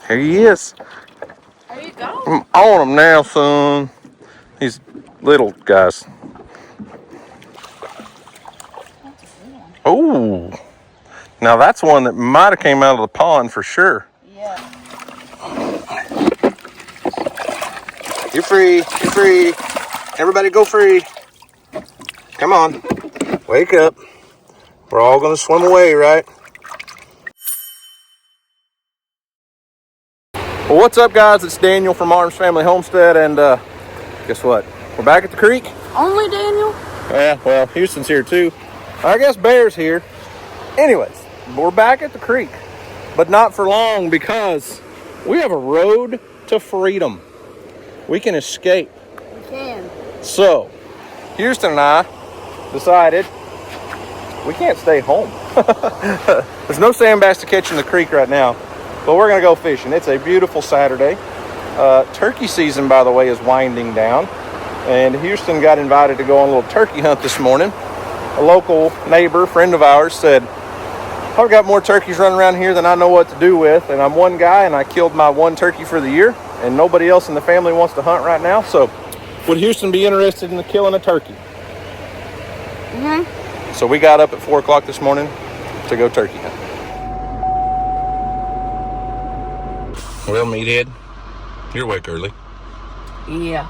Here he is. There you go. I'm on him now, son. These little guys. Oh, now that's one that might have came out of the pond for sure. Yeah. You're free. You're free. Everybody go free. Come on. Wake up. We're all going to swim away, right? Well, what's up, guys? It's Daniel from Arms Family Homestead, and guess what? We're back at the creek. Only Daniel? Yeah, well, Houston's here too. I guess Bear's here. Anyways, we're back at the creek, but not for long because we have a road to freedom. We can escape. We can. So, Houston and I decided we can't stay home. There's no sand bass to catch in the creek right now, but we're going to go fishing. It's a beautiful Saturday. Turkey season, by the way, is winding down, and Houston got invited to go on a little turkey hunt this morning. A local neighbor, friend of ours, said, I've got more turkeys running around here than I know what to do with, and I'm one guy, and I killed my one turkey for the year, and nobody else in the family wants to hunt right now, so would Houston be interested in killing a turkey? Mm-hmm. So we got up at 4 o'clock this morning to go turkey hunt. Well, meathead, you're awake early. Yeah.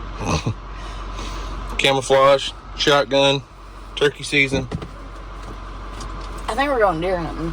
Camouflage, shotgun, turkey season. I think we're going deer hunting.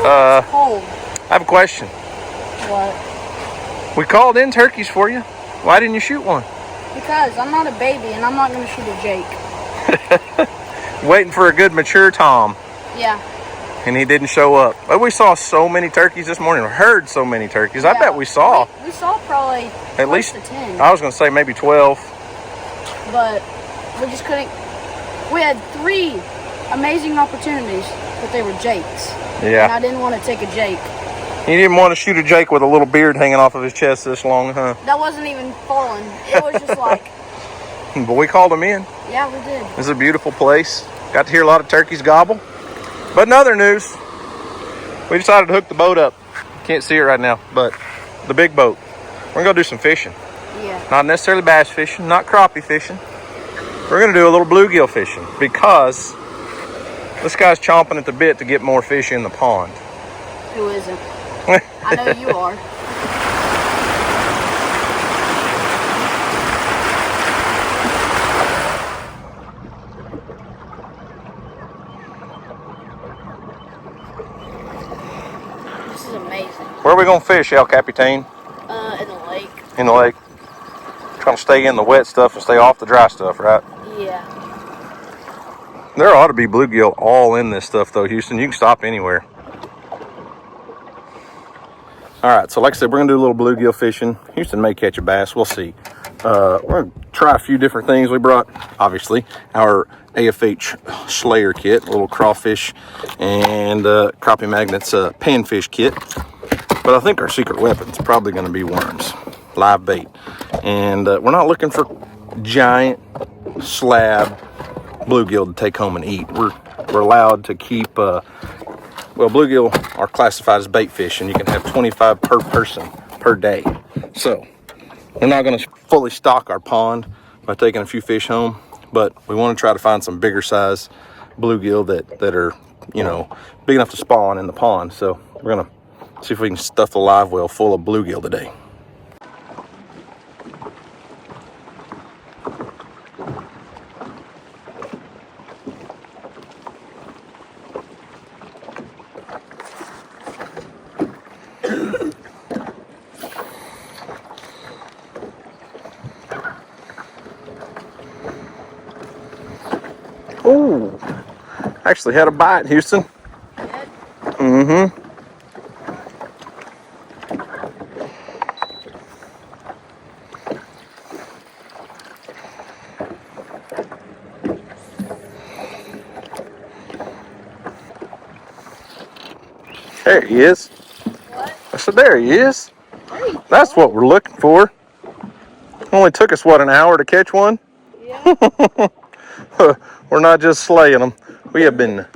It's cold. I have a question. What? We called in turkeys for you. Why didn't you shoot one? Because I'm not a baby and I'm not going to shoot a Jake. Waiting for a good mature Tom. Yeah. And he didn't show up. But we saw so many turkeys this morning. We heard so many turkeys. I bet we saw. We saw probably at least to 10. I was going to say maybe 12. But we just couldn't. We had 3 amazing opportunities, but they were Jakes. Yeah. And I didn't want to take a Jake. You didn't want to shoot a Jake with a little beard hanging off of his chest this long, huh? That wasn't even falling. It was just like. But we called him in. Yeah, we did. This is a beautiful place. Got to hear a lot of turkeys gobble. But in other news, we decided to hook the boat up. Can't see it right now, but the big boat. We're going to go do some fishing. Yeah. Not necessarily bass fishing, not crappie fishing. We're going to do a little bluegill fishing because this guy's chomping at the bit to get more fish in the pond. Who isn't? I know you are. This is amazing. Where are we going to fish, El Capitan? In the lake. In the lake. Trying to stay in the wet stuff and stay off the dry stuff, right? Yeah. There ought to be bluegill all in this stuff, though, Houston. You can stop anywhere. All right, so like I said, we're going to do a little bluegill fishing. Houston may catch a bass. We'll see. We're going to try a few different things. We brought, obviously, our AFH Slayer kit, a little crawfish and crappie magnets panfish kit. But I think our secret weapon's probably going to be worms, live bait. And we're not looking for giant slab bluegill to take home and eat. We're allowed to keep... well, bluegill are classified as bait fish, and you can have 25 per person per day. So we're not going to fully stock our pond by taking a few fish home, but we want to try to find some bigger size bluegill that are, you know, big enough to spawn in the pond. So we're going to see if we can stuff the live well full of bluegill today. Ooh, actually had a bite, Houston. Mm-hmm. There he is. What? I said, there he is. That's what we're looking for. Only took us, what, an hour to catch one? Yeah. We're not just slaying them. We have been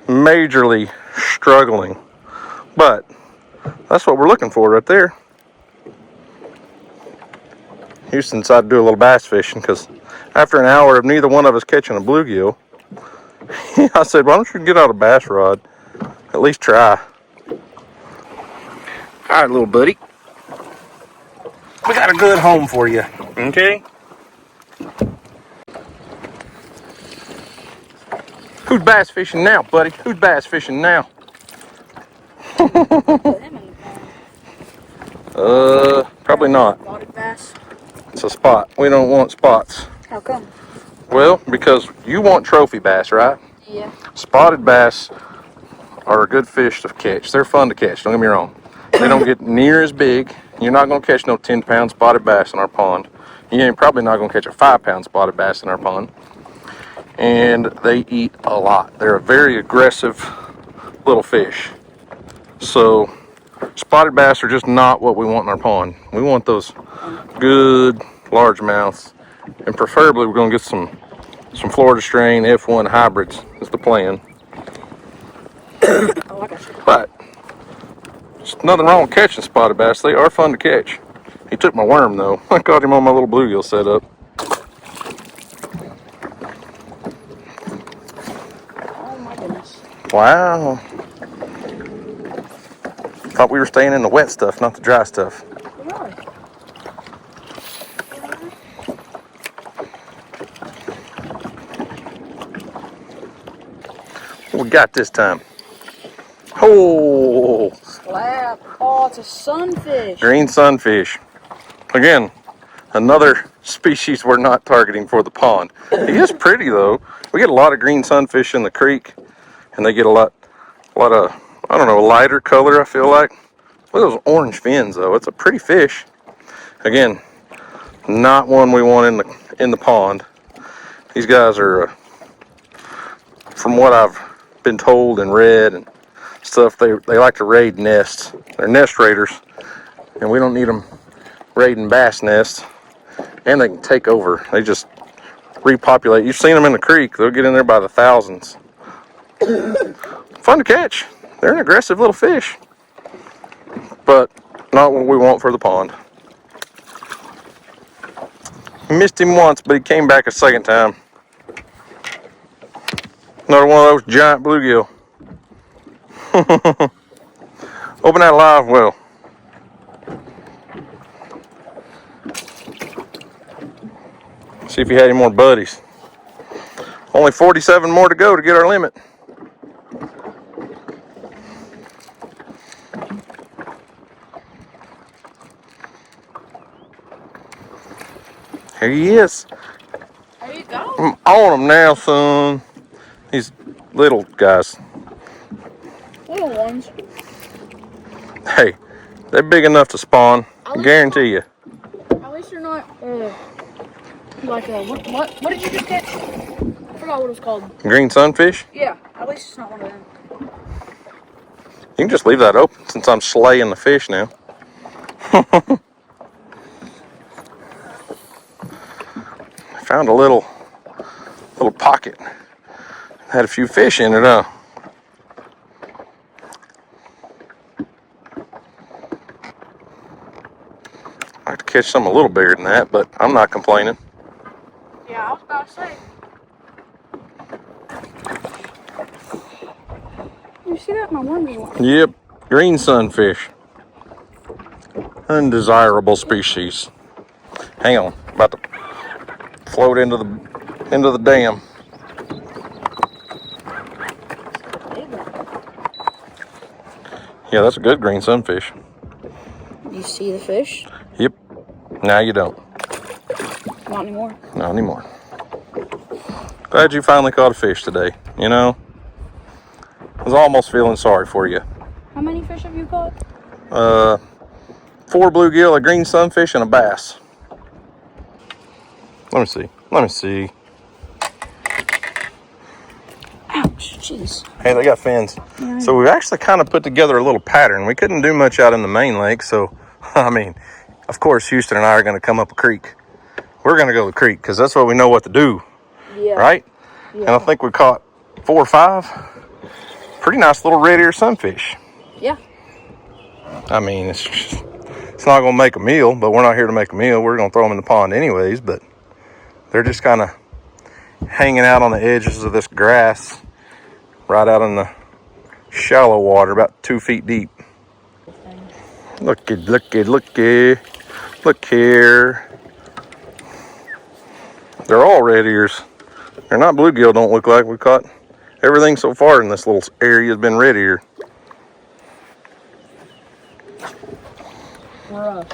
majorly struggling. But that's what we're looking for right there. Houston decided to do a little bass fishing because after an hour of neither one of us catching a bluegill, I said, why don't you get out a bass rod? At least try. All right, little buddy. We got a good home for you, okay? Who's bass fishing now, buddy? Who's bass fishing now? Probably not. Spotted bass. It's a spot. We don't want spots. How come? Well, because you want trophy bass, right? Yeah. Spotted bass are a good fish to catch. They're fun to catch, don't get me wrong. They don't get near as big. You're not going to catch no 10-pound spotted bass in our pond. You ain't probably not going to catch a 5-pound spotted bass in our pond. And they eat a lot. They're a very aggressive little fish. So spotted bass are just not what we want in our pond. We want those good largemouths, and preferably we're going to get some Florida strain F1 hybrids is the plan. Oh, I got you. But there's nothing wrong with catching spotted bass. They are fun to catch. He took my worm though. I caught him on my little bluegill setup. Oh my goodness. Wow. Thought we were staying in the wet stuff, not the dry stuff. We are. What we got this time? Oh, Slap. Oh, it's a sunfish. green sunfish. Again, another species we're not targeting for the pond. He is pretty though. We get a lot of green sunfish in the creek, and they get a lot of, I don't know, lighter color, I feel like. Look at those orange fins though. It's a pretty fish. Again, not one we want in the pond. These guys are, from what I've been told and read and stuff, they like to raid nests. They're nest raiders, and we don't need them raiding bass nests. And they can take over. They just repopulate. You've seen them in the creek. They'll get in there by the thousands. Fun to catch. They're an aggressive little fish, but not what we want for the pond. We missed him once, but he came back a second time. Another one of those giant bluegill. Open that live well. See if he had any more buddies. Only 47 more to go to get our limit. Here he is. There you go. I'm on him now, son. These little guys. Little ones. Hey, they're big enough to spawn. I guarantee you. At least they're not like what did you just catch? I forgot what it was called. Green sunfish? Yeah, at least it's not one of them. You can just leave that open since I'm slaying the fish now. I found a little pocket. Had a few fish in it, huh? I'd like to catch something a little bigger than that, but I'm not complaining. Yeah, I was about to say. You see that? My wonder's one. Yep, green sunfish. Undesirable species. Hang on, about to float into the dam. Yeah, that's a good green sunfish. You see the fish? Yep. Now you don't. Not anymore. Not anymore. Glad you finally caught a fish today. You know, I was almost feeling sorry for you. How many fish have you caught? 4 bluegill, a green sunfish, and a bass. Let me see. Ouch, jeez. Hey, they got fins. Yeah. So we've actually kind of put together a little pattern. We couldn't do much out in the main lake, so, I mean, of course, Houston and I are going to come up a creek. We're going to go to the creek because that's what we know what to do, Yeah. right? Yeah. And I think we caught 4 or 5 pretty nice little red ear sunfish. Yeah. I mean, it's not going to make a meal, but we're not here to make a meal. We're going to throw them in the pond anyways, but they're just kind of hanging out on the edges of this grass right out in the shallow water, about 2 feet deep. Looky. Look here. They're all red ears. They're not bluegill, don't look like. We caught everything so far in this little area has been red ear. Rough.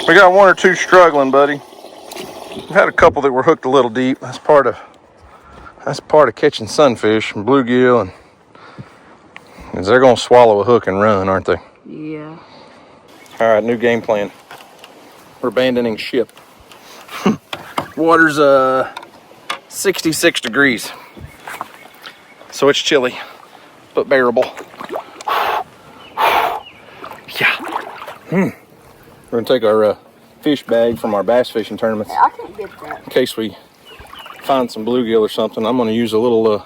We got 1 or 2 struggling, buddy. We've had a couple that were hooked a little deep. That's part of catching sunfish and bluegill, and they're gonna swallow a hook and run, aren't they? Yeah. All right, new game plan. We're abandoning ship. Water's 66 degrees, so it's chilly but bearable. Yeah. We're gonna take our fish bag from our bass fishing tournaments I can't get that. in case we find some bluegill or something. I'm gonna use a little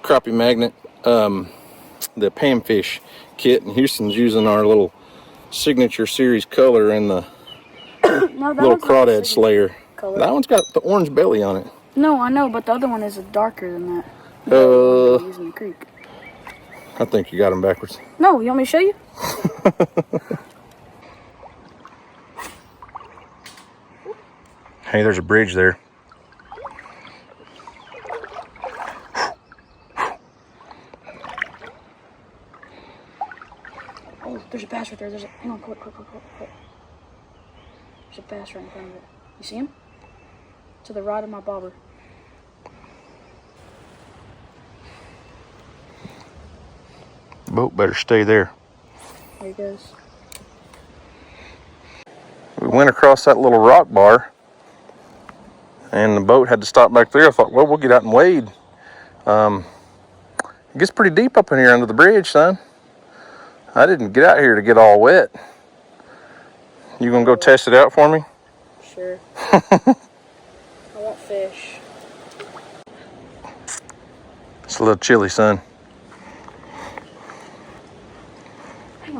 crappie magnet, the panfish kit, and Houston's using our little signature series color in the No, that little one's not crawdad the slayer. color. That one's got the orange belly on it. No, I know, but the other one is darker than that. The one using the creek. I think you got them backwards. No, you want me to show you? Hey, there's a bridge there. right there. Hang on, quick. There's a bass right in front of it. You see him? To the right of my bobber. The boat better stay there. There he goes. We went across that little rock bar, and the boat had to stop back there. I thought, well, we'll get out and wade. It gets pretty deep up in here under the bridge, son. I didn't get out here to get all wet. You gonna go test it out for me? Sure. I want fish. It's a little chilly, son. Hang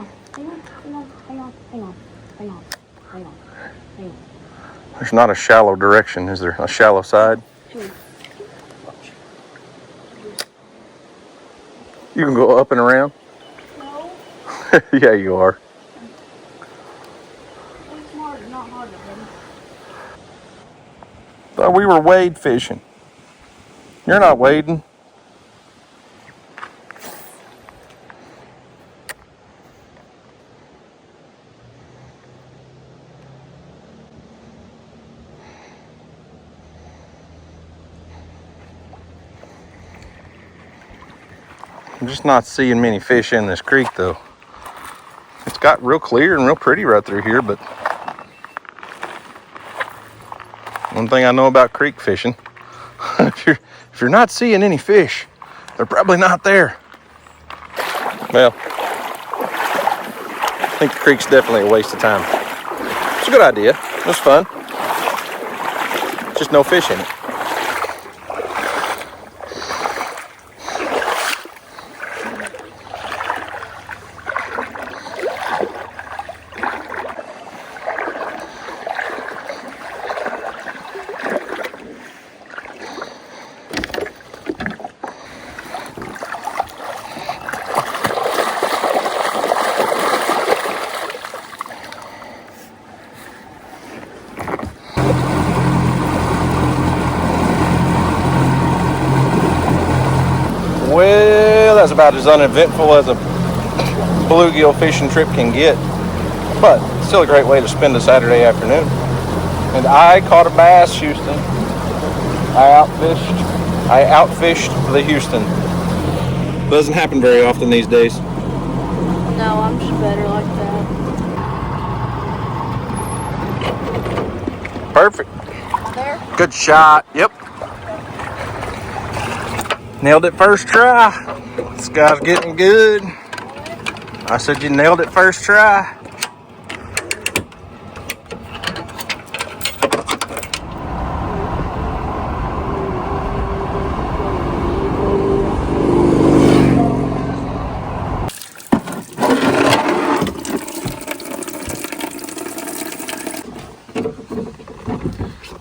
on. There's not a shallow direction, is there? A shallow side? Hang on. You can go up and around? No. Yeah, you are. It's hard, not harder, buddy. Thought we were wade fishing. You're not wading. I'm just not seeing many fish in this creek, though. It's got real clear and real pretty right through here, but one thing I know about creek fishing, if you're not seeing any fish, they're probably not there. Well, I think the creek's definitely a waste of time. It's a good idea. It was fun. Just no fish in it. Well, that's about as uneventful as a bluegill fishing trip can get, but still a great way to spend a Saturday afternoon. And I caught a bass, Houston. I outfished the Houston. Doesn't happen very often these days. No, I'm just better like that. Perfect. There? Good shot. Yep. Nailed it first try. This guy's getting good. I said you nailed it first try.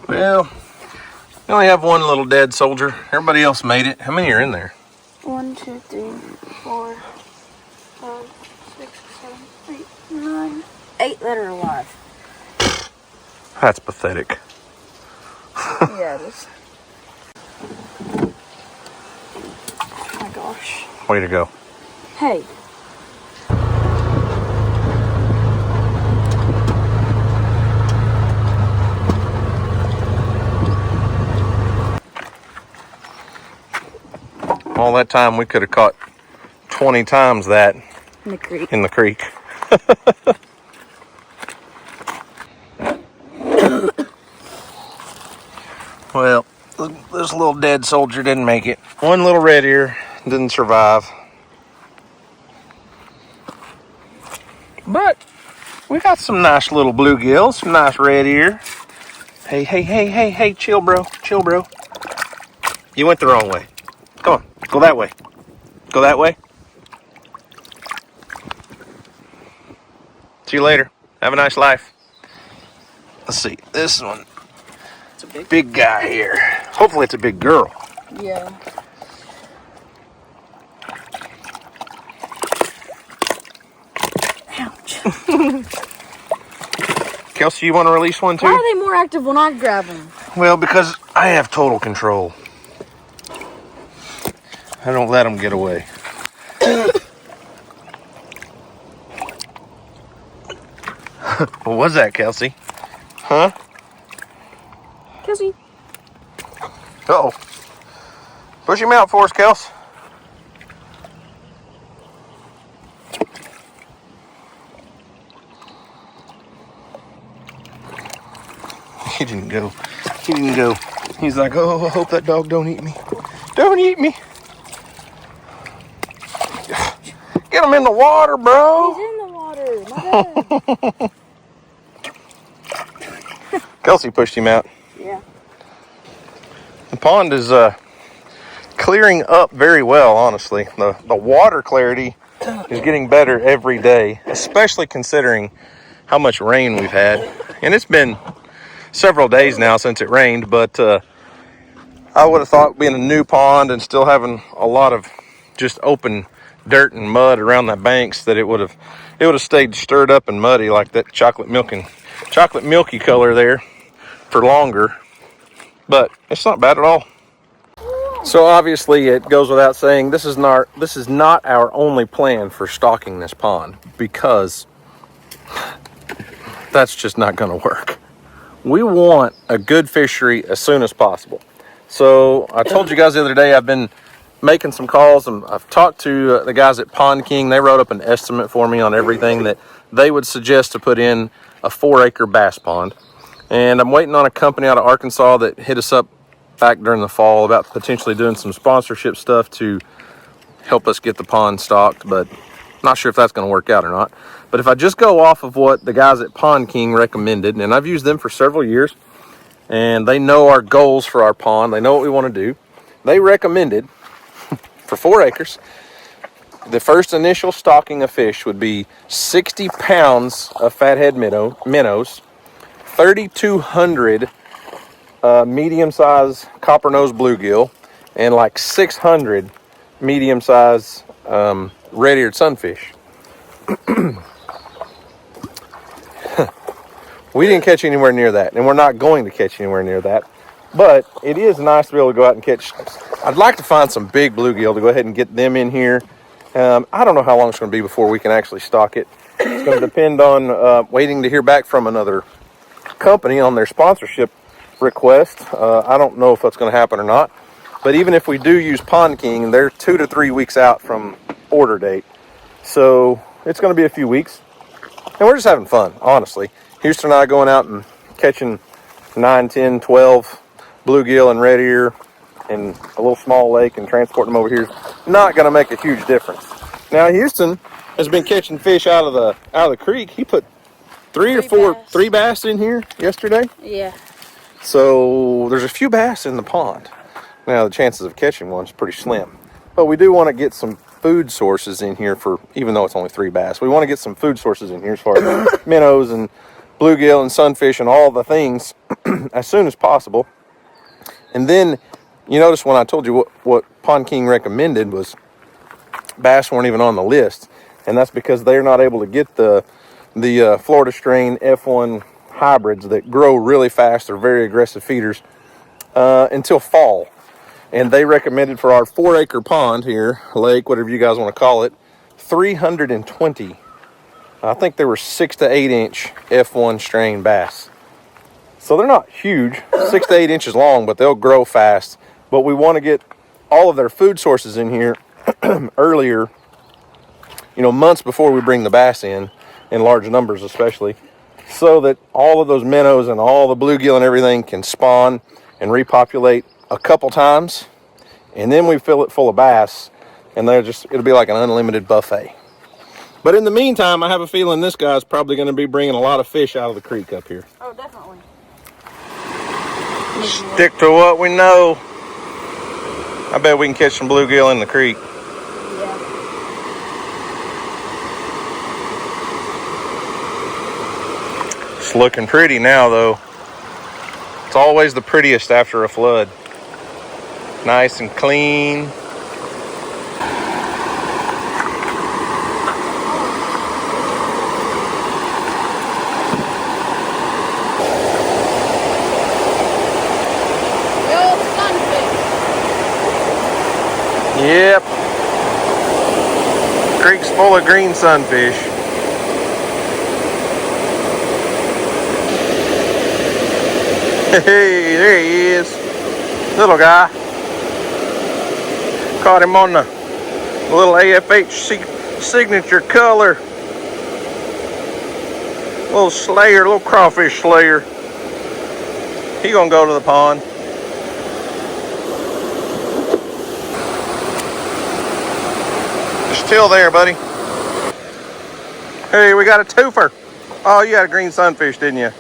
Well, we only have one little dead soldier. Everybody else made it. How many are in there? 1, 2, 3, 4, 5, 6, 7, 8, 9. 8 that are alive. That's pathetic. Yeah, it is. Oh my gosh. Way to go. Hey. All that time we could have caught 20 times that In the creek. in the creek. Well, this little dead soldier didn't make it. One little red ear didn't survive. But we got some nice little bluegills, some nice red ear. Hey, chill, bro. Chill, bro. You went the wrong way. Come on, go that way. Go that way. See you later. Have a nice life. Let's see, this one. It's a Big guy here. Hopefully it's a big girl. Yeah. Ouch. Kelsey, you want to release one too? Why are they more active when I grab them? Well, because I have total control. I don't let them get away. What was that, Kelsey? Huh? Kelsey. Uh-oh. Push him out for us, Kels. He didn't go. He didn't go. He's like, oh, I hope that dog don't eat me. Don't eat me. Get him in the water, bro. He's in the water. My bad. Kelsey pushed him out. Yeah. The pond is clearing up very well, honestly. The water clarity is getting better every day, especially considering how much rain we've had. And it's been several days now since it rained, but I would have thought being a new pond and still having a lot of just open dirt and mud around the banks that it would have stayed stirred up and muddy like that chocolate milky color there for longer. But it's not bad at all. So obviously it goes without saying this is not our only plan for stocking this pond, because that's just not going to work. We want a good fishery as soon as possible. So I told you guys the other day I've been making some calls, and I've talked to the guys at Pond King. They wrote up an estimate for me on everything that they would suggest to put in a 4-acre bass pond. And I'm waiting on a company out of Arkansas that hit us up back during the fall about potentially doing some sponsorship stuff to help us get the pond stocked, but not sure if that's going to work out or not. But if I just go off of what the guys at Pond King recommended, and I've used them for several years, and they know our goals for our pond, they know what we want to do. They recommended for 4 acres, the first initial stocking of fish would be 60 pounds of fathead minnows, 3,200 medium-sized copper-nosed bluegill, and like 600 medium-sized red-eared sunfish. We didn't catch anywhere near that, and we're not going to catch anywhere near that. But it is nice to be able to go out and catch. I'd like to find some big bluegill to go ahead and get them in here. I don't know how long it's going to be before we can actually stock it. It's going to depend on waiting to hear back from another company on their sponsorship request. I don't know if that's going to happen or not. But even if we do use Pond King, they're 2 to 3 weeks out from order date. So it's going to be a few weeks. And we're just having fun, honestly. Houston and I going out and catching 9, 10, 12 bluegill and red ear in a little small lake and transporting them over here is not going to make a huge difference. Now Houston has been catching fish out of the creek. He put three bass in here yesterday. Yeah. So there's a few bass in the pond. Now the chances of catching one's pretty slim. But we do want to get some food sources in here for, even though it's only 3 bass, we want to get some food sources in here as far as minnows and bluegill and sunfish and all the things as soon as possible. And then you notice when I told you what Pond King recommended was bass weren't even on the list, and that's because they're not able to get the Florida strain F1 hybrids that grow really fast. They're very aggressive feeders until fall. And they recommended for our 4-acre pond here, lake, whatever you guys want to call it, 320. I think there were 6 to 8 inch F1 strain bass. So they're not huge, 6 to 8 inches long, but they'll grow fast. But we want to get all of their food sources in here earlier, months before we bring the bass in large numbers especially, so that all of those minnows and all the bluegill and everything can spawn and repopulate a couple times, and then we fill it full of bass, and it'll be like an unlimited buffet. But in the meantime, I have a feeling this guy's probably going to be bringing a lot of fish out of the creek up here. Oh, definitely. Stick to what we know. I bet we can catch some bluegill in the creek. Yeah. It's looking pretty now, though. It's always the prettiest after a flood. Nice and clean. Yep. Creek's full of green sunfish. Hey, there he is. Little guy. Caught him on the little AFH signature color. Little slayer, little crawfish slayer. He gonna go to the pond. Just chill there, buddy. Hey, we got a twofer. Oh, you had a green sunfish, didn't you?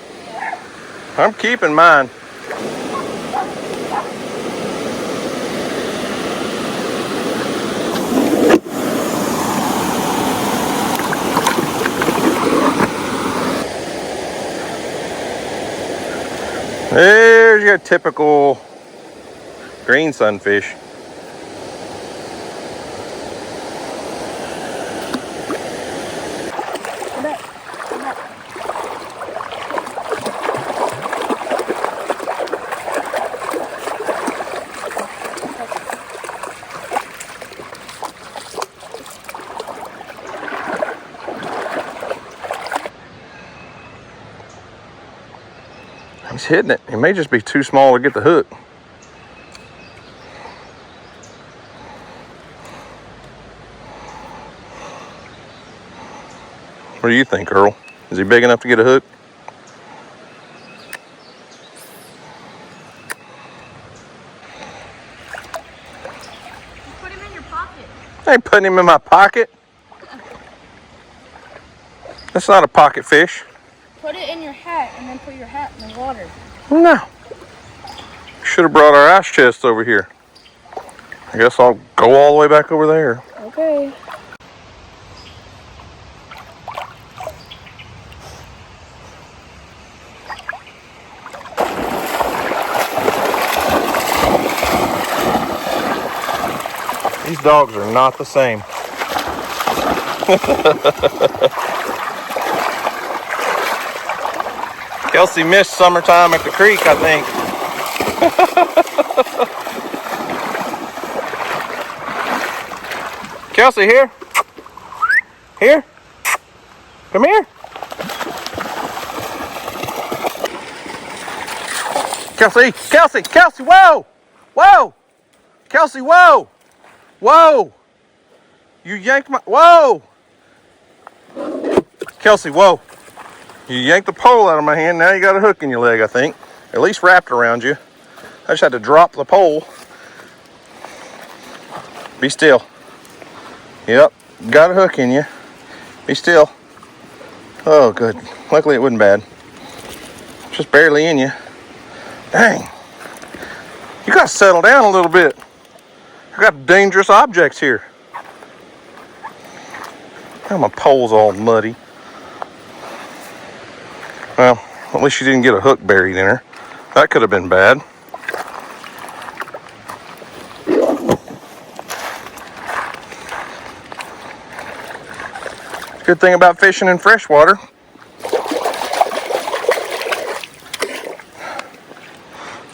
I'm keeping mine. There's your typical green sunfish. He's hitting it. It may just be too small to get the hook. What do you think, Earl? Is he big enough to get a hook? Put him in your pocket. I ain't putting him in my pocket. That's not a pocket fish. Put it in your hat and then put your hat in the water. No. Should have brought our ice chest over here. I guess I'll go all the way back over there. Okay. These dogs are not the same. Kelsey missed summertime at the creek, I think. Kelsey, here? Here? Come here. Kelsey, Kelsey, Kelsey, whoa! Whoa! Kelsey, whoa! Whoa! You yanked my, whoa! Kelsey, whoa. You yanked the pole out of my hand, now you got a hook in your leg, I think. At least wrapped around you. I just had to drop the pole. Be still. Yep, got a hook in you. Be still. Oh, good. Luckily it wasn't bad. Just barely in you. Dang. You gotta settle down a little bit. I got dangerous objects here. Now my pole's all muddy. Well, at least she didn't get a hook buried in her. That could have been bad. Good thing about fishing in freshwater.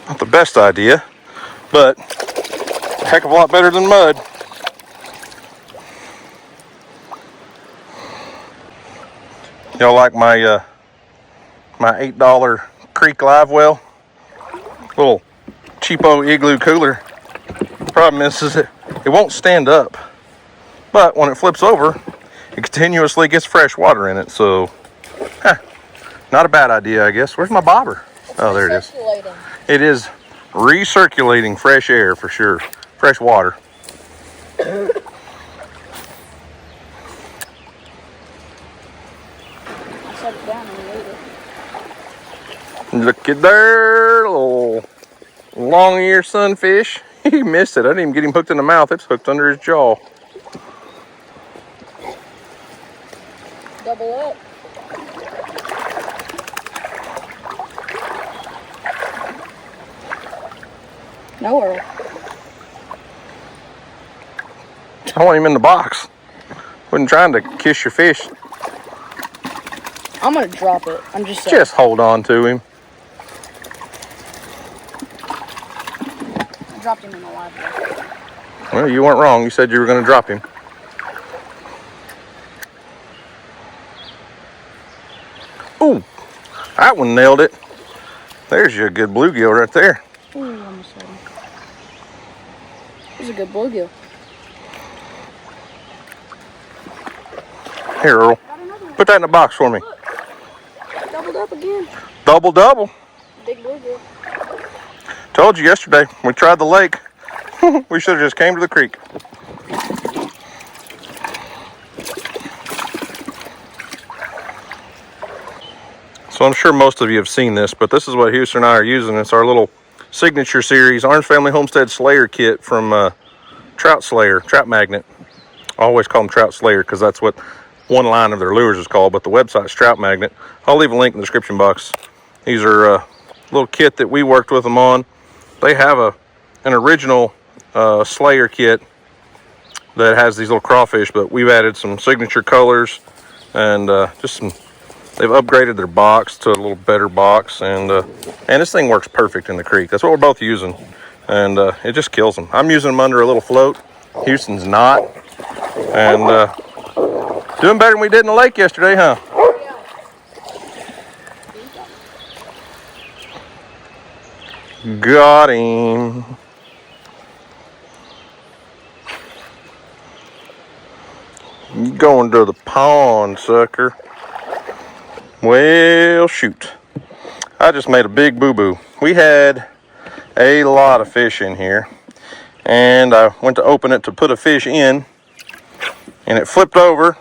Not the best idea, but a heck of a lot better than mud. Y'all like my my $8 creek live well? Little cheapo igloo cooler. Problem is it won't stand up, but when it flips over, it continuously gets fresh water in it. So, not a bad idea, I guess. Where's my bobber? Oh, there it is. It is recirculating fresh air for sure. Fresh water. Look at there, little long ear sunfish. He missed it. I didn't even get him hooked in the mouth. It's hooked under his jaw. Double up. No, Earl. I want him in the box. Wasn't trying to kiss your fish. I'm gonna drop it. I'm just saying. Just hold on to him. I dropped him in the live well. Well, you weren't wrong. You said you were going to drop him. Ooh, that one nailed it. There's your good bluegill right there. Ooh, almost had him. There's a good bluegill. Here, Earl. Put that in the box for me. Look. Doubled up again. Double, double. Big bluegill. Told you yesterday, we tried the lake. We should have just came to the creek. So I'm sure most of you have seen this, but this is what Houston and I are using. It's our little signature series, Orange Family Homestead Slayer kit from Trout Slayer, Trout Magnet. I always call them Trout Slayer because that's what one line of their lures is called, but the website's Trout Magnet. I'll leave a link in the description box. These are a little kit that we worked with them on. They have an original Slayer kit that has these little crawfish, but we've added some signature colors and just some. They've upgraded their box to a little better box, and this thing works perfect in the creek. That's what we're both using, and it just kills them. I'm using them under a little float. Houston's not, and doing better than we did in the lake yesterday, huh? Got him. You going to the pond, sucker. Well, shoot. I just made a big boo-boo. We had a lot of fish in here, and I went to open it to put a fish in, and it flipped over,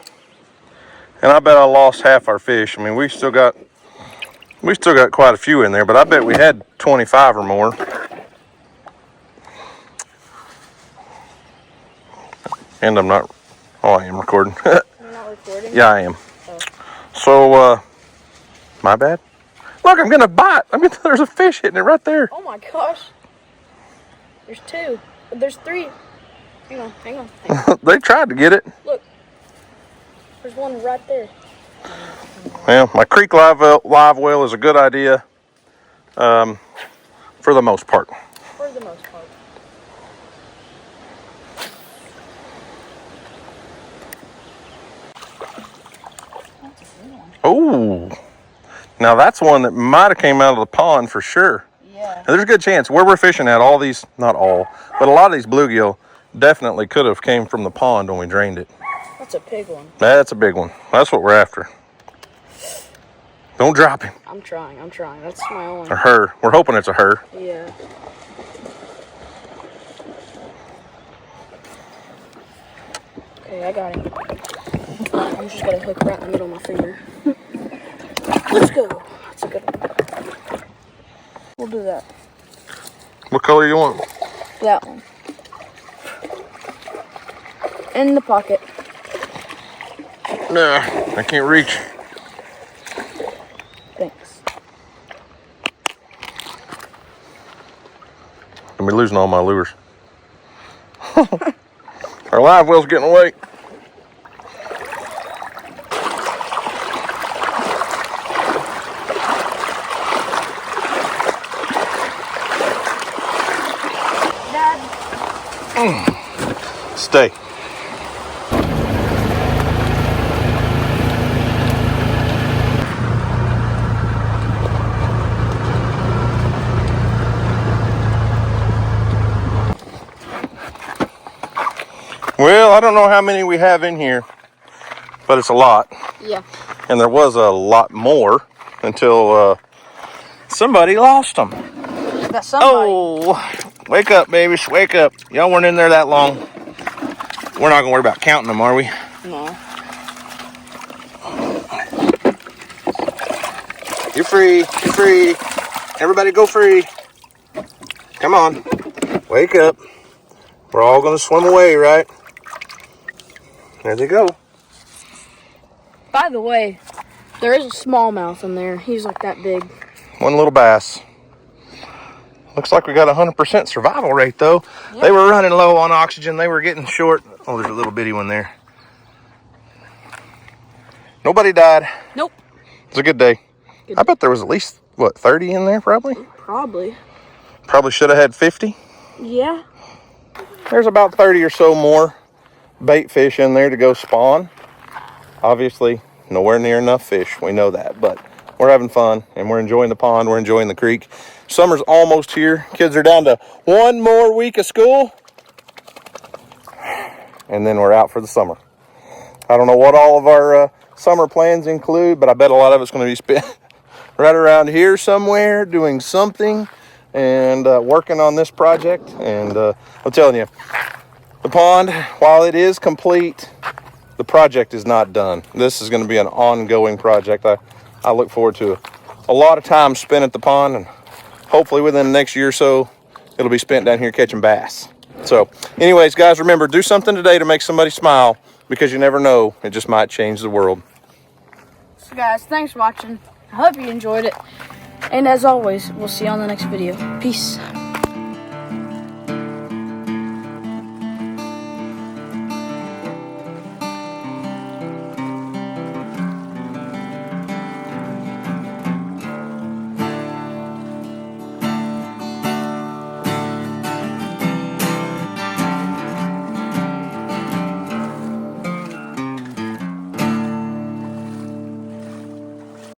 and I bet I lost half our fish. I mean, we still got quite a few in there, but I bet we had 25 or more. And I'm not. Oh, I am recording. You're not recording? Yeah, I am. Oh. So, my bad. Look, I'm gonna bite. I mean, there's a fish hitting it right there. Oh my gosh. There's two. There's three. Hang on. They tried to get it. Look. There's one right there. Well, my creek live well is a good idea for the most part. For the most part. Oh, now that's one that might have came out of the pond for sure. Yeah. And there's a good chance where we're fishing at, all these, not all, but a lot of these bluegill definitely could have came from the pond when we drained it. That's a big one. That's a big one. That's what we're after. Don't drop him. I'm trying. That's my only. Or her. We're hoping it's a her. Yeah. Okay, I got him. I'm just gonna hook right in the middle of my finger. Let's go. That's a good one. We'll do that. What color you want? That one. In the pocket. Nah, I can't reach. Thanks. I'm losing all my lures. Our live well's getting away. Stay. Well, I don't know how many we have in here, but it's a lot. Yeah. And there was a lot more until somebody lost them. That somebody. Oh, wake up, babies, wake up. Y'all weren't in there that long. We're not gonna worry about counting them, are we? No. You're free, you're free. Everybody go free. Come on, wake up. We're all gonna swim away, right? There they go. By the way, there is a smallmouth in there. He's like that big. One little bass. Looks like we got 100% survival rate though. Yeah. They were running low on oxygen. They were getting short. Oh, there's a little bitty one there. Nobody died. Nope. It's a good day. Good. I bet there was at least, what, 30 in there probably? Probably. Probably should have had 50. Yeah. There's about 30 or so more bait fish in there to go spawn. Obviously, nowhere near enough fish. We know that, but we're having fun, and we're enjoying the pond. We're enjoying the creek. Summer's almost here. Kids are down to 1 more week of school, and then we're out for the summer. I don't know what all of our summer plans include, but I bet a lot of it's going to be spent right around here somewhere doing something and working on this project. And I'm telling you, the pond, while it is complete, the project is not done. This is going to be an ongoing project. I look forward to a lot of time spent at the pond, and hopefully within the next year or so, it'll be spent down here catching bass. So anyways, guys, remember, do something today to make somebody smile, because you never know, it just might change the world. So guys, thanks for watching. I hope you enjoyed it. And as always, we'll see you on the next video. Peace.